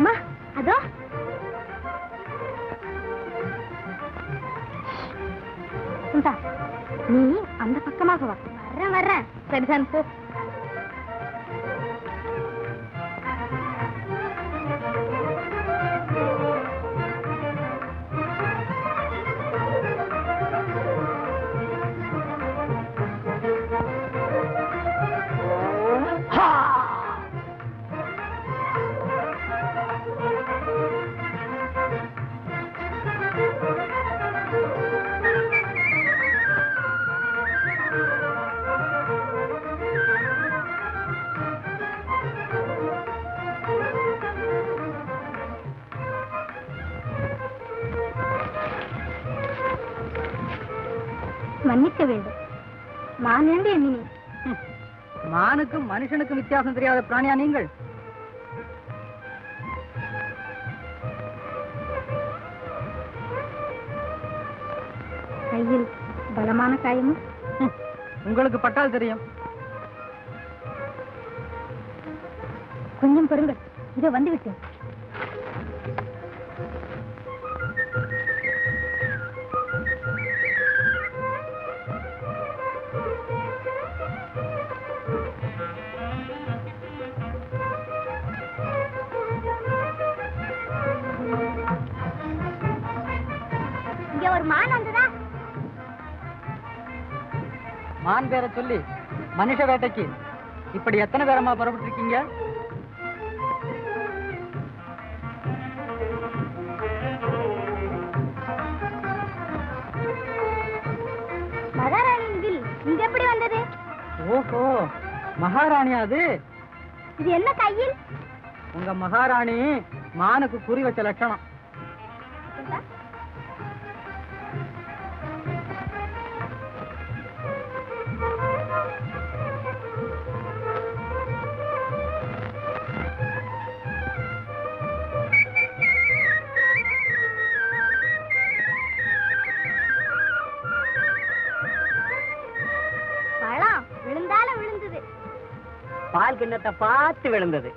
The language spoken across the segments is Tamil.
அம்மா அதோ நீ அந்த பக்கமாக வா. வர்றேன் வர்றேன். சரிதான் போ. மன்னிக்க வேண்டும். மான் என்று எண்ணினேன். மானுக்கும் மனுஷனுக்கும் வித்தியாசம் தெரியாத பிராணியா நீங்கள்? கையில் பலமான காயமும். உங்களுக்கு பட்டால் தெரியும். கொஞ்சம் பொறுங்கள், இதோ வந்துவிட்டேன். ஒரு மான் வந்ததா? மான் பேரை சொல்லி மனுஷ வேட்டைக்கு இப்படி எத்தனை பேரமா புறப்பட்டு இருக்கீங்க? மகாராணியின் வில் இங்க எப்படி வந்தது? ஓஹோ, மகாராணியா அது? இது என்ன கையில்? உங்க மகாராணி மானுக்கு குறி வச்ச லட்சணம். பால் கிண்ணத்தை பார்த்து விழுந்தது.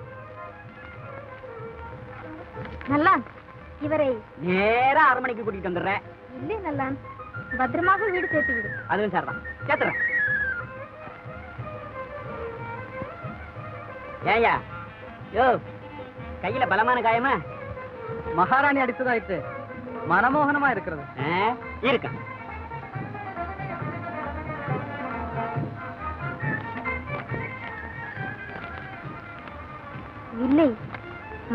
நல்லா இவரை நேரா அரண்மனைக்கு கூட்டிட்டு வந்துடுறேன். இல்லை நல்லா, பத்திரமாக வீடு சேர்த்து விடு. அதுவும் சார் தான் சேர்த்துறேன். ஏயா யோ, கையில பலமான காயமா? மகாராணி அடித்ததாயிட்டு மனமோகனமா இருக்கிறது. இருக்க இல்லை,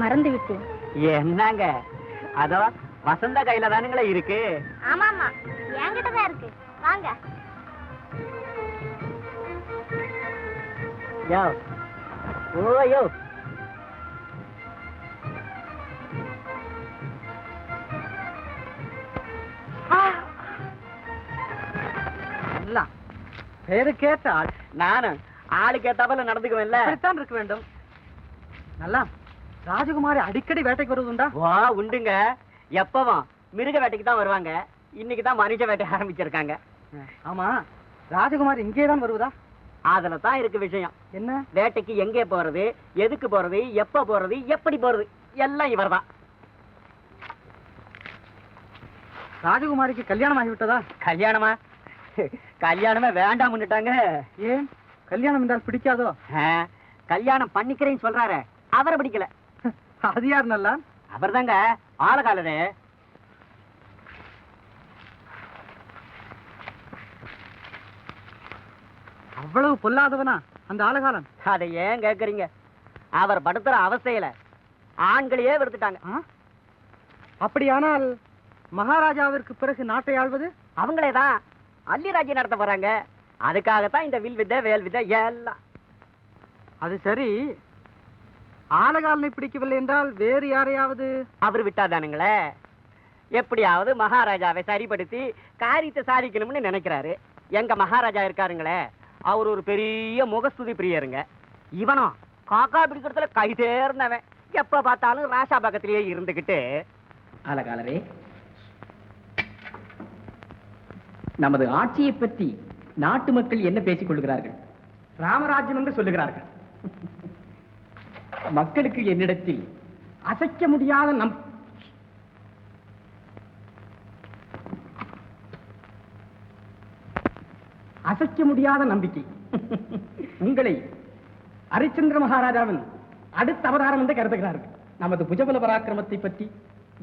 மறந்து விட்டேன். என்னங்க அதோ வசந்த கையில தானுங்களே இருக்கு. ஆமா ஆமா, என்கிட்டதான் இருக்கு. வாங்க. யோ ஓயோ, பேரு கேட்ட ஆள். நானும் ஆளுக்கு ஏத்தாப்புல நடந்துக்குவேன்ல. இருக்க வேண்டும். நல்லா ராஜகுமாரி அடிக்கடி வேட்டைக்கு வருவதுண்டா? வா உண்டுங்க. எப்பவும் மிருக வேட்டைக்கு தான் வருவாங்க. இன்னைக்கு தான் மனுஷ வேட்டை ஆரம்பிச்சிருக்காங்க. ஆமா, ராஜகுமாரி இங்கே தான் வருவதா? அதுல தான் இருக்கு விஷயம். என்ன? வேட்டைக்கு எங்கே போறது, எதுக்கு போறது, எப்ப போறது, எப்படி போறது, எல்லாம் இவர்தான். ராஜகுமாரிக்கு கல்யாணம் ஆகிவிட்டதா? கல்யாணமா? கல்யாணமே வேண்டாம் முன்னிட்டாங்க. ஏன்? கல்யாணம் என்றால் பிடிக்காதோ? கல்யாணம் பண்ணிக்கிறேன்னு சொல்றாரு, அவரை பிடிக்கல. அது யார்? நல்லா அவர் தாங்க ஆளகாலரே. அவ்வளவு பொல்லாதவனா அந்த ஆளகாலன்? அதை ஏன் கேக்குறீங்க? அவர் படுத்துற அவஸ்தையில ஆண்களையே வெறுத்துட்டாங்க. அப்படியானால் மகாராஜாவிற்கு பிறகு நாட்டை ஆள்வது அவங்களேதான். அள்ளி ராஜ்யம் நடத்த போறாங்க. அதுக்காகத்தான் இந்த வில் வித்தை, வேல் வித்தை எல்லாம். அது சரி, ஆலகாலனை பிடிக்கவில்லை என்றால் வேறு யாரையாவது அவர் விட்டாதானுங்களே. எப்படியாவது மகாராஜாவை சரிப்படுத்தி காரியத்தை சாதிக்கணும்னு நினைக்கிறாரு. எங்க மகாராஜா இருக்காருங்களே, அவர் ஒரு பெரிய முகஸ்துதி பிரியருங்க. இவனும் காக்கா பிடிக்கிறதுல கை தேர்ந்தவன். எப்ப பார்த்தாலும் ராசா பக்கத்திலேயே இருந்துகிட்டு. ஆலகாலரே, நமது ஆட்சியை பற்றி நாட்டு மக்கள் என்ன பேசிக் கொள்கிறார்கள்? ராமராஜ்யம் என்று சொல்லுகிறார்கள். மக்களுக்கு என்னிடத்தில் அசைக்க முடியாத அசைக்க முடியாத நம்பிக்கை. உங்களை ஹரிச்சந்திர மகாராஜாவின் அடுத்த அவதாரம் என்று கருதுகிறார்கள். நமது புஜபல பராக்கிரமத்தை பற்றி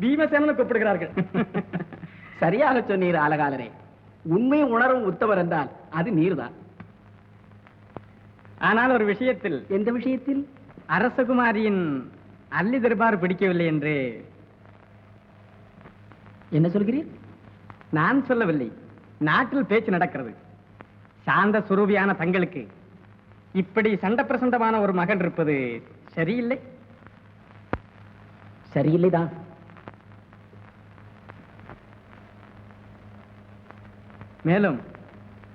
பீமசேனன் கூப்பிடுகிறார்கள். சரியாக சொன்னீர் ஆலகாலரே. உண்மை உணரும் உத்தவர் என்றால் அது நீர்தான். ஆனால் ஒரு விஷயத்தில். எந்த விஷயத்தில்? அரசகுமாரியின் அள்ளி தர்பார் பிடிக்கவில்லை என்று. என்ன சொல்கிறீர்? நான் சொல்லவில்லை, நாட்டில் பேச்சு நடக்கிறது. சாந்த சுரூபியான தங்களுக்கு இப்படி சண்ட பிரசண்டமான ஒரு மகன் இருப்பது சரியில்லை. சரியில்லைதான். மேலும்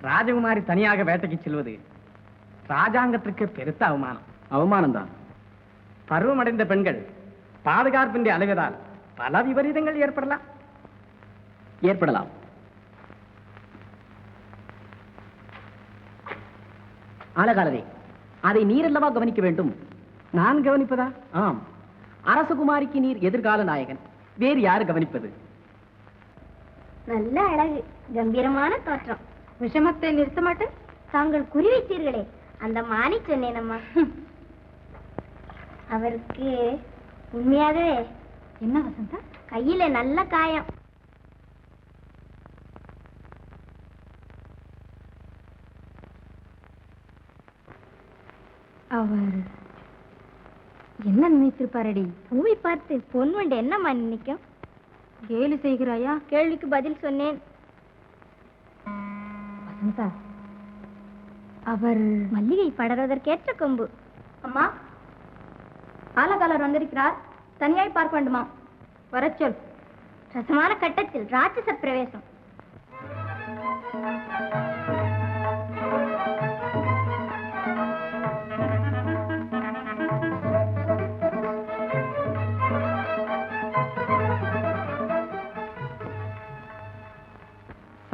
ராஜகுமாரி தனியாக வேட்டைக்கு செல்வது ராஜாங்கத்திற்கு பெருத்த அவமானம். அவமானம் தான். பருவமடைந்த பெண்கள் பாதுகாப்பின்றி அலைவதால் பல விபரீதங்கள் ஏற்படலாம். ஆலகாலரே, அதை நீர் அல்லவா கவனிக்க வேண்டும். நான் கவனிப்பதா? ஆம். அரசகுமாரிக்கு நீர் எதிர்கால நாயகன், வேறு யாரு கவனிப்பது? நல்ல அழகு, கம்பீரமான தோற்றம். விஷமத்தை நிறுத்த மாட்டேன். தாங்கள் குறி வைத்தீர்களே, அந்த மானி சொன்னேனம்மா. அவருக்கு உண்மையாகவே என்ன வசந்தா? கையில நல்ல காயம். அவர் என்ன நினைத்திருப்பாரடி? பூவை பார்த்து பொன்வண்டு என்னம்மா நினைக்கும்? கேலி செய்கிறாயா? கேள்விக்கு பதில் சொன்னேன். வசந்தா, அவர் மல்லிகை படர்வதற்கேற்ற கொம்பு. அம்மா, ஆலகாலர் வந்திருக்கிறார். தனியாய் பார்க்க வேண்டுமா? வரச்சொல். ரசமான கட்டத்தில் ராட்சச பிரவேசம்.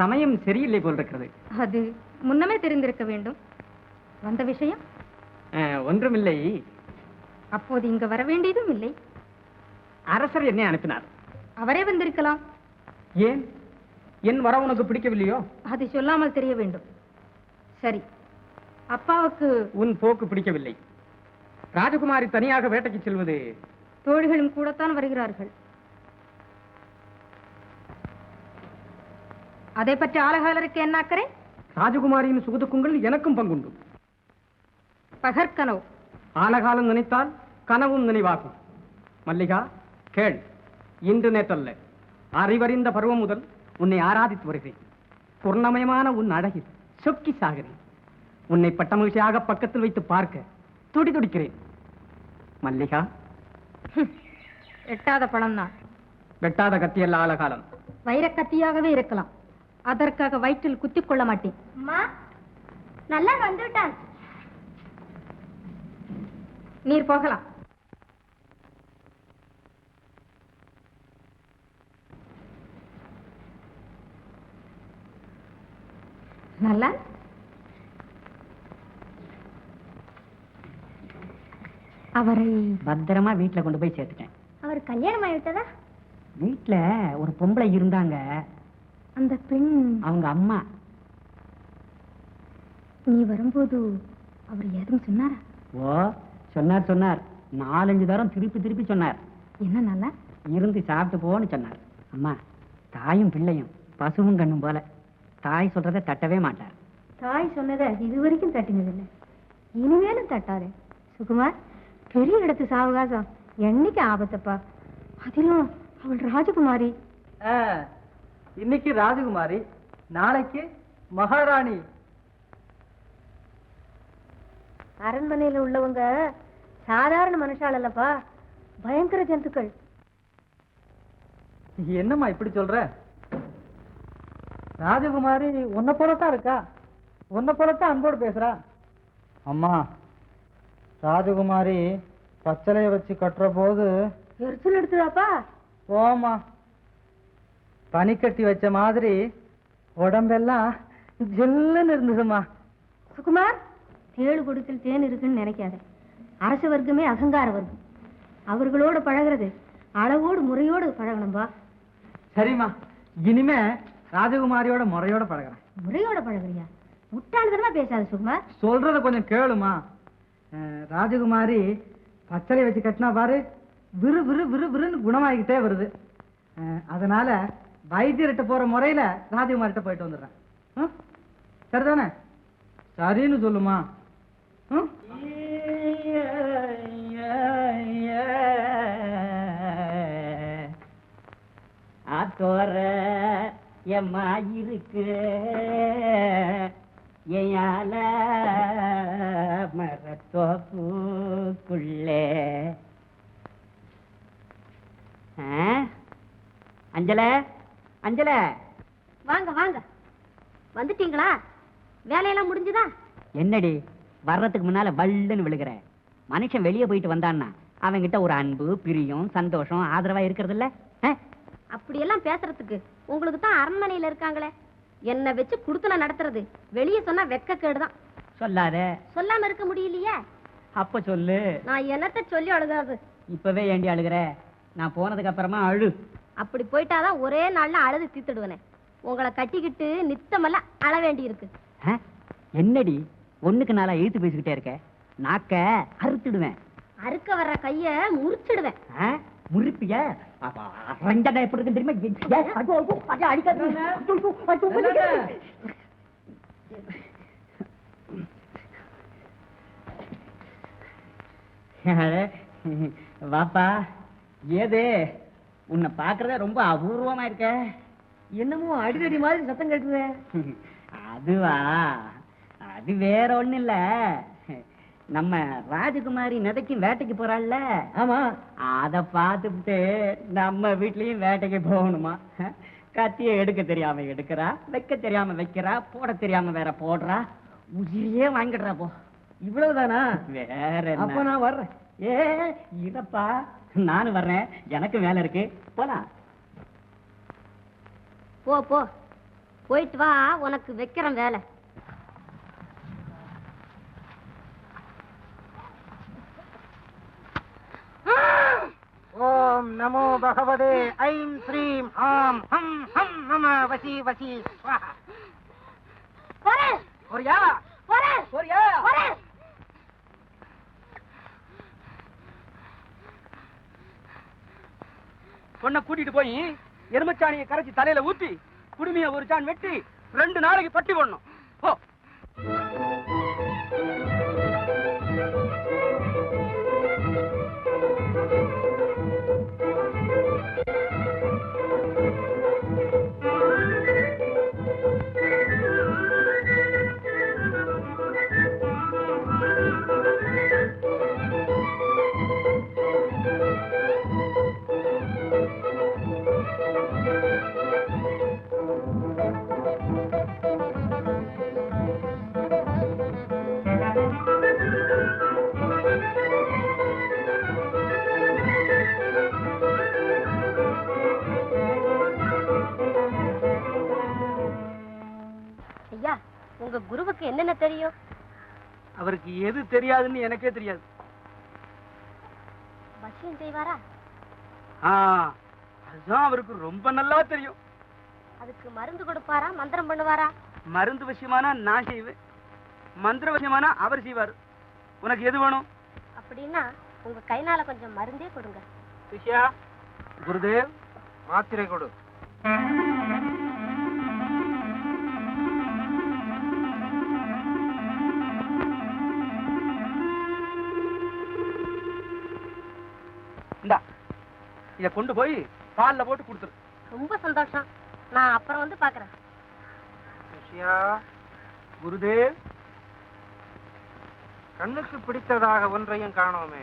சமயம் சரியில்லை போல் இருக்கிறது. அது முன்னமே தெரிந்திருக்க வேண்டும். வந்த விஷயம் ஒன்றுமில்லை. அப்போது இங்க வர வேண்டியதும் இல்லை. அரசர் என்னை அனுப்பினார். அவரே வந்திருக்கலாம். ஏன்? என் வர உனக்கு பிடிக்கவில்லையோ? அது சொல்லாமல் தெரிய வேண்டும். சரி, அப்பாவுக்கு உன் போக்கு பிடிக்கவில்லை. ராஜகுமாரி தனியாக வேட்டைக்கு செல்வது. தோழிகளும் கூடத்தான் வருகிறார்கள். அதை பற்றி ஆலகாலருக்கு என்ன அக்கறை? ராஜகுமாரியின் சுகதுக்கங்கள் எனக்கும் பங்குண்டு. பகற்கனவு. ஆலகாலம் நினைத்தால் கனவும் நினைவாகும். மல்லிகா, கேள். இன்று நேற்றல்ல, அறிவறிந்த பருவம் முதல் உன்னை ஆராதித்து வருகிறேன். பூர்ணமயமான உன் அழகில் சொக்கி சாகிறேன். உன்னை பட்டமகிழ்ச்சியாக பக்கத்தில் வைத்து பார்க்க துடி துடிக்கிறேன். மல்லிகா, எட்டாத பழம் தான். வெட்டாத கத்தியல்ல ஆலகாலம். வைரக்கத்தியாகவே இருக்கலாம். அதற்காக வயிற்றில் குத்திக் கொள்ள மாட்டேன். நல்லா வந்துவிட்டான். நீர் போகலாம். நல்லா அவரை பத்திரமா வீட்டுல கொண்டு போய் சேர்த்துட்டேன். அவர் கல்யாணம் ஆகிவிட்டதா? வீட்டுல ஒரு பொம்பளை இருந்தாங்க. அந்த பெண் அவங்க அம்மா. நீ வரும்போது அவர் எதுவும் சொன்னாரா? ஓ, சொன்னார். 4-5 தரம் திருப்பி சொன்னார். என்ன நல்லா இருந்து சாப்பிட்டு போன்னு சொன்னார். அம்மா, தாயும் பிள்ளையும் பசுவும் கண்ணும் போல. தாய் சொல்றதை தட்டவே மாட்டார். தாய் சொன்னதை இதுவரைக்கும் தட்டினதில்லை, இனிமேலும் தட்டாதே. சுகுமார், பெரிய இடத்து சாவகாசம் என்னைக்கு ஆபத்தப்பா. அதிலும் அவள் ராஜகுமாரி. இன்னைக்கு ராஜகுமாரி, நாளைக்கு மகாராணி. அரண்மனையில உள்ளவங்க சாதாரண மனுஷால் அல்லப்பா, பயங்கர ஜந்துக்கள். என்னம்மா இப்படி சொல்ற? ராஜகுமாரி உன்னை போலத்தான் இருக்கா, உன்னை போலத்தான் அன்போடு பேசுறா. அம்மா, ராஜகுமாரி பச்சளைய வச்சு கட்டுற போது எரிச்சல் எடுத்துதாப்பா. போமா, பனிக்கட்டி வச்ச மாதிரி உடம்பெல்லாம் ஜில்லுன்னு இருந்ததுமா. சுகுமார், தேழு கொடுத்தில் தேன் இருக்குன்னு நினைக்காத. அரச வர்க்கமே அகங்கார வர்க்கம். அவர்களோடு பழகிறது அளவோடு முறையோடு பழகணும்பா. சரிம்மா, இனிமே ராஜகுமாரியோட முறையோட பழகிறேன். முறையோட பழகுறியா? முட்டாள்தனமா பேசாத சுகுமார். சொல்றத கொஞ்சம் கேளுமா. ராஜகுமாரி பச்சளை வச்சு கட்டினா பாரு, விறு விறு விறு விறுன்னு குணமாகிக்கிட்டே வருது. அதனால வைத்தியர்கிட்ட போற முறையில ராஜகுமாரிட்ட போயிட்டு வந்துடுறேன். சரிதானே? சரின்னு சொல்லுமா. ஆத்தோர எம்மா இருக்கு ஏயால மரத்தோப்புக்குள்ளே. அஞ்சல அஞ்சல, வாங்க வாங்க. வந்துட்டீங்களா? வேலையெல்லாம் முடிஞ்சுதா? என்னடி வர்றதுக்கு முன்னால வல்லுன்னு விழுகிற? மனுஷன் வெளியே போயிட்டு வந்தான்னா அவன்கிட்ட ஒரு அன்பு, பிரியம், சந்தோஷம், ஆதரவா இருக்கிறது இல்ல? அப்படியெல்லாம் பேசுறதுக்கு உங்களுக்கு தான் அரண்மனையில இருக்காங்களே. என்ன வச்சு குடுத்தன நடத்துறது வெளியே சொன்னா வெக்க கேடுதான். சொல்லாத. சொல்லாம இருக்க முடியலையே. அப்ப சொல்லு. நான் என்னத்த சொல்லி அழுகாது? இப்பவே ஏண்டி அழுகிற? நான் போனதுக்கு அப்புறமா அழு. அப்படி போயிட்டாதான் ஒரே நாள்ல அழுது தீத்துடுவேனே. உங்களை கட்டிக்கிட்டு நித்தமெல்லாம் அழ வேண்டி இருக்கு. என்னடி ஒண்ணுக்கு நாளா இழுத்து பேசிக்கிட்டே இருக்க? நாக்க அறுத்துடுவேன். அறுக்க வர்ற கைய முறிச்சிடுவேன். முறிப்பிய ரஞ்சனை எப்படி இருக்கு தெரியுமா? வாப்பா. ஏது உன்னை பாக்குறத ரொம்ப அபூர்வமா இருக்க. என்னமோ அடிக்கடி மாதிரி சத்தம் கேட்குது. அதுவா, அது வேற ஒண்ணு இல்ல. நம்ம ராஜகுமாரி நதைக்கும் வேட்டைக்கு போறாள்ல. ஆமா, அத பார்த்துட்டு நம்ம வீட்லயும் வேட்டைக்கு போகணுமா? கத்திய எடுக்க தெரியாம எடுக்கிறா, வைக்க தெரியாம வைக்கிறா, போட தெரியாம வேற போடுறா. உயிரியே வாங்கிடுறா. போ. இவ்வளவுதானா? வேற அப்ப நான் வர்றேன். ஏ இதப்பா, நானும் வர்றேன். எனக்கு வேலை இருக்கு. போலாம். போ போ, போயிட்டு வா. உனக்கு வைக்கிறேன் வேலை. ஓம் நமோ பகவதே ஐம் ஸ்ரீம் ஆம் ஹம் ஹம் நம வசி வசி ஸ்வாஹா. ஒரியா ஒரியா. பொண்ணை கூட்டிட்டு போய் எருமச்சாணியை கரைச்சி தலையில ஊத்தி குடுமைய ஒரு சான் வெட்டி 2 நாளைக்கு பட்டி போடணும். போ. ஐயா, உங்க குருவுக்கு என்னென்ன தெரியும்? அவருக்கு எது தெரியாதுன்னு எனக்கே தெரியாது. வசியம் செய்வாரா? அதுதான் அவருக்கு ரொம்ப நல்லா தெரியும். அதுக்கு மருந்து கொடுப்பாரா, மந்திரம் பண்ணுவாரா? மருந்து விஷயமானா நான் செய்வேன், மந்திர விஷயமானா அவர் செய்வார். உனக்கு எது வேணும்? அப்படின்னா உங்க கைனால கொஞ்சம் மருந்தே கொடுங்க. விஷயா, குருதேவ் மாத்திரை கொடு. இத கொண்டு போய் பால்ல போட்டு கொடுத்துரு. ரொம்ப சந்தோஷம். நான் அப்புறம் வந்து பாக்குறேன். குருதேவ், கண்ணுக்கு பிடித்ததாக ஒன்றையும் காணோமே.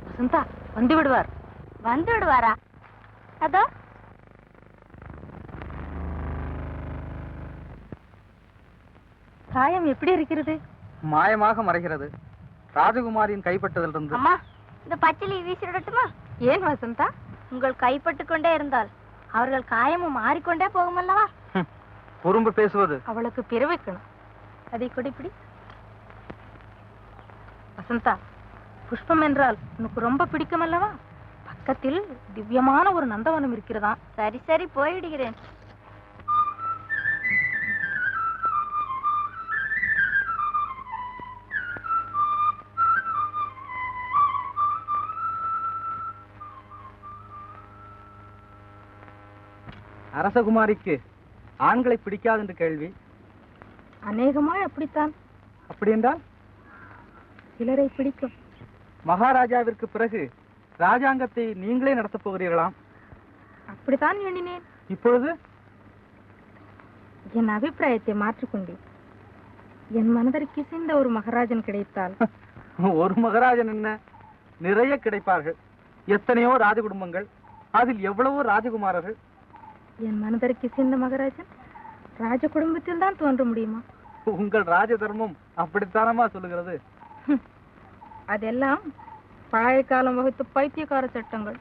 வசந்தா வந்து விடுவார். வந்து விடுவாரா? அதோ காயம் எப்படி இருக்கிறது? மாயமாக மறைகிறது. ராஜகுமாரியின் கைப்பட்டதிலிருந்து. அம்மா, இந்த பச்சிலை வீசிடட்டுமா? ஏன் வசந்தா? உங்கள் கைப்பட்டு கொண்டே இருந்தால் அவர்கள் காயமும் மாறிக்கொண்டே போகுமல்லவா? குறும்பு பேசுவது? அவளுக்கு பிற வைக்கணும். அதை கொடிப்பிடி. வசந்தா, புஷ்பம் என்றால் உனக்கு ரொம்ப பிடிக்கும் அல்லவா? பக்கத்தில் திவ்யமான ஒரு நந்தவனம் இருக்கிறதா. சரி சரி, போய்விடுகிறேன். அரசகுமாரிக்கு ஆண்களை பிடிக்காது என்று கேள்வி. அநேகமாய் அப்படித்தான். அப்படி என்றால் சிலரை பிடிக்கும். மகாராஜாவிற்கு பிறகு ராஜாங்கத்தை நீங்களே நடத்தப் போகிறீர்களாம். அப்படித்தான் எண்ணினேன். இப்பொழுது என் அபிப்பிராயத்தை மாற்றிக்கொண்டேன். என் மனதிற்கு இசைந்த ஒரு மகாராஜன் கிடைத்தால். ஒரு மகாராஜன் என்ன, நிறைய கிடைப்பார்கள். எத்தனையோ ராஜ குடும்பங்கள், அதில் எவ்வளவோ ராஜகுமாரர்கள். என் மனதிற்கு இசைந்த மகாராஜன் ராஜ குடும்பத்தில் தான் தோன்ற முடியுமா? உங்கள் ராஜ தர்மம் அப்படித்தானமா சொல்லுகிறது? அதெல்லாம் பழைய காலம் வகுத்த பைத்தியக்கார சட்டங்கள்.